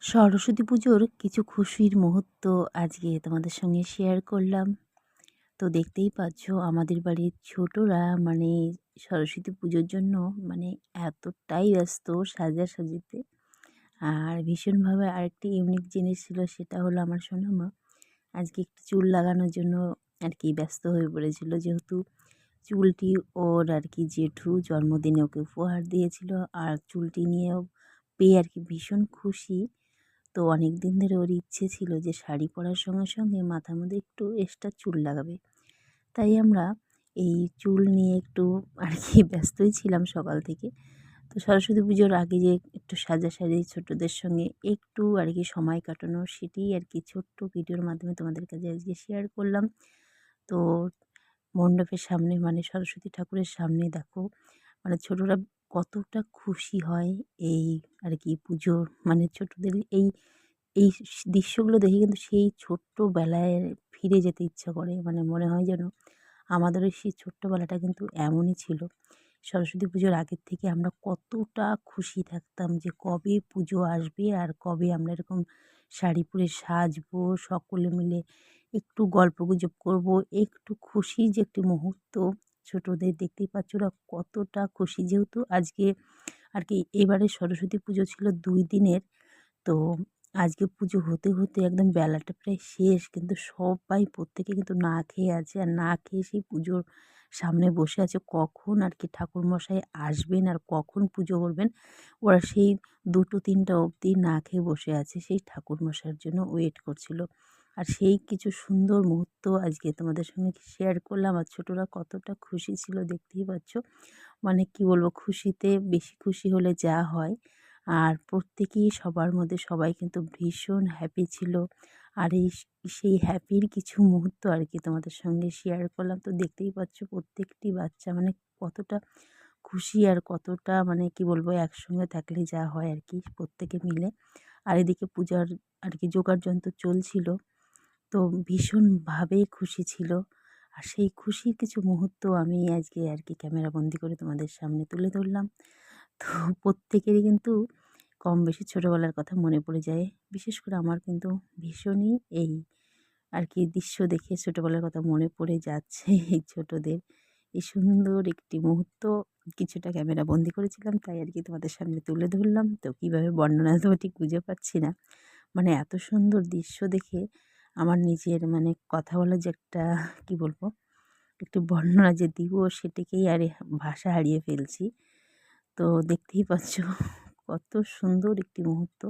সরস্বতী পুজোর কিছু খুশির মুহূর্ত আজকে তোমাদের সঙ্গে শেয়ার করলাম। তো দেখতেই পাচ্ছ আমাদের বাড়ির ছোটরা সরস্বতী পুজোর জন্য মানে এতটাই ব্যস্ত সাজাসাজিতে। আর ভীষণভাবে আরেকটি ইউনিক জিনিস ছিল, সেটা হলো আমার সোনামা আজকে একটু চুল লাগানোর জন্য ব্যস্ত হয়ে পড়েছিল। যেহেতু চুলটি ওর জেঠু জন্মদিনে ওকে উপহার দিয়েছিল, আর চুলটি নিয়েও পেয়ে ভীষণ খুশি। তো অনেক দিন ধরে ওর ইচ্ছে ছিল যে শাড়ি পরার সঙ্গে সঙ্গে মাথার মধ্যে একটু এক্সট্রা চুল লাগাবে। তাই আমরা এই চুল নিয়ে একটু ব্যস্তই ছিলাম সকাল থেকে। তো সরস্বতী পুজোর আগে যে একটু সাজাসাজি ছোটদের সঙ্গে একটু সময় কাটানো, সেটি ছোট্ট ভিডিওর মাধ্যমে তোমাদের কাছে আজকে শেয়ার করলাম। তো মণ্ডপের সামনে সরস্বতী ঠাকুরের সামনে দেখো ছোটরা কতটা খুশি হয় এই পুজোর ছোটদের এই এই দৃশ্যগুলো দেখে কিন্তু সেই ছোট্টবেলায় ফিরে যেতে ইচ্ছা করে। মনে হয় যেন আমাদেরও সেই ছোট্টবেলাটা কিন্তু এমনই ছিল। সরস্বতী পুজোর আগের থেকে আমরা কতটা খুশি থাকতাম যে কবে পুজো আসবে আর কবে আমরা এরকম শাড়ি পরে সাজবো, সকলে মিলে একটু গল্পগুজব করবো, একটু খুশির যে একটি মুহূর্ত। ছোটদের দেখতেই পাচ্ছ ওরা কতটা খুশি, যেহেতু আজকে এবারে সরস্বতী পুজো ছিল ২ দিনের। তো আজকে পুজো হতে হতে একদম বেলাটা প্রায় শেষ, কিন্তু সবাই প্রত্যেকে কিন্তু না খেয়ে আছে, আর না খেয়ে সেই পুজোর সামনে বসে আছে কখন ঠাকুরমশাই আসবেন আর কখন পুজো করবেন। ওরা সেই ২টো-৩টা অবধি না খেয়ে বসে আছে, সেই ঠাকুরমশাইয়ের জন্য ওয়েট করছিল। আর সেই কিছু সুন্দর মুহূর্ত আজকে তোমাদের সঙ্গে শেয়ার করলাম। আর ছোটরা কতটা খুশি ছিল দেখতেই পাচ্ছ। কি বলবো, খুশিতে বেশি খুশি হলে যা হয়। আর প্রত্যেকেই সবার মধ্যে সবাই কিন্তু ভীষণ হ্যাপি ছিল। আর সেই হ্যাপির কিছু মুহূর্ত তোমাদের সঙ্গে শেয়ার করলাম। তো দেখতেই পাচ্ছ প্রত্যেকটি বাচ্চা কতটা খুশি, আর কতটা কি বলবো, একসঙ্গে থাকলে যা হয় প্রত্যেকে মিলে। আর এদিকে পূজার জোগাড়যন্ত্র চলছিল। তো ভীষণভাবে খুশি ছিল। আর সেই খুশির কিছু মুহূর্ত আমি আজকে ক্যামেরাবন্দি করে তোমাদের সামনে তুলে ধরলাম। তো প্রত্যেকেরই কিন্তু কম বেশি ছোটোবেলার কথা মনে পড়ে যায়। বিশেষ করে আমার কিন্তু ভীষণই এই দৃশ্য দেখে ছোটোবেলার কথা মনে পড়ে যাচ্ছে। এই ছোটোদের এই সুন্দর একটি মুহূর্ত কিছুটা ক্যামেরাবন্দি করেছিলাম, তাই তোমাদের সামনে তুলে ধরলাম। তো কীভাবে বর্ণনা দেবো ঠিক বুঝে পাচ্ছি না। এত সুন্দর দৃশ্য দেখে আমার নিজের কথা বলার যে একটা কী বলবো, একটু বর্ণনা যে দিব সেটাকেই ভাষা হারিয়ে ফেলছি। তো দেখতেই পাচ্ছ কত সুন্দর একটি মুহূর্ত।